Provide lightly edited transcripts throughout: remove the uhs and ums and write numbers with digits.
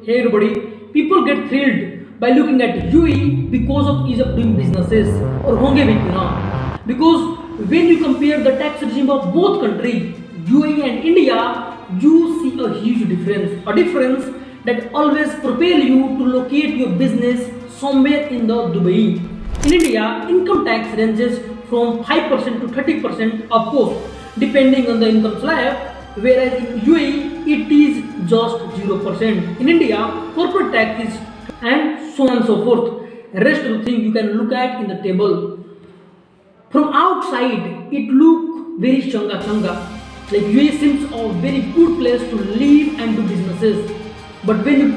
Hey everybody, people get thrilled by looking at UAE because of ease of doing businesses और होंगे भी क्यों ना? Because when you compare the tax regime of both countries, UAE and India, you see a huge difference that always propel you to locate your business somewhere in the Dubai. In India, income tax ranges from 5% to 30% of course, depending on the income slab, whereas in UAE it is just 0%. In India, corporate tax is and so on and so forth. Rest of the thing you can look at in the table. From outside, it look very changa changa. Like UAE seems a very good place to live and do businesses. But when you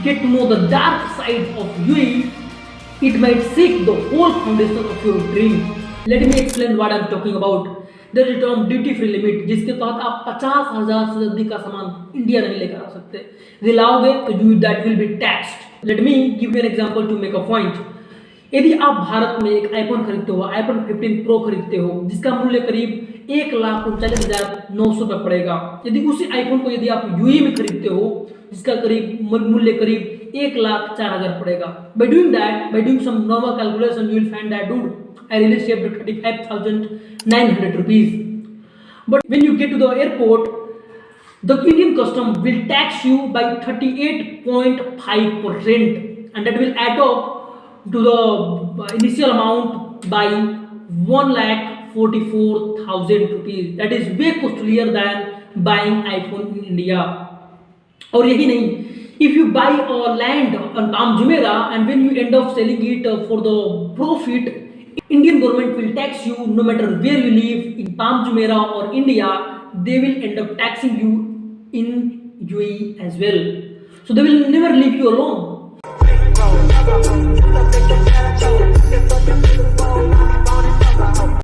get to know the dark side of UAE, it might shake the whole foundation of your dream. Let me explain what I'm talking about. There is a term duty free limit जिसके तहत आप 50,000 से अधिक का सामान India नहीं लेकर आ सकते. यदि लाओगे तो you that will be taxed. Let me give you an example to make a point. यदि आप भारत में एक आईफोन खरीदते हो, आईफोन 15 प्रो खरीदते हो, जिसका मूल्य करीब 1,39,900 पड़ेगा. यदि उसी आईफोन को यदि आप यूएई में खरीदते हो, जिसका करीब मूल्य करीब 1,04,000 पड़ेगा. By doing that, by doing some normal calculation, you will find that dude, I really saved 35,900 rupees. But when you get to the airport, the Indian custom will tax you by 38.5%, and that will add up to the initial amount by 1,44,000 rupees. That is way costlier than buying iPhone in India. और यही नहीं, if you buy a land on Palm Jumeirah and when you end up selling it for the profit, Indian government will tax you no matter where you live in Palm Jumeirah or India. They will end up taxing you in UAE as well. So they will never leave you alone.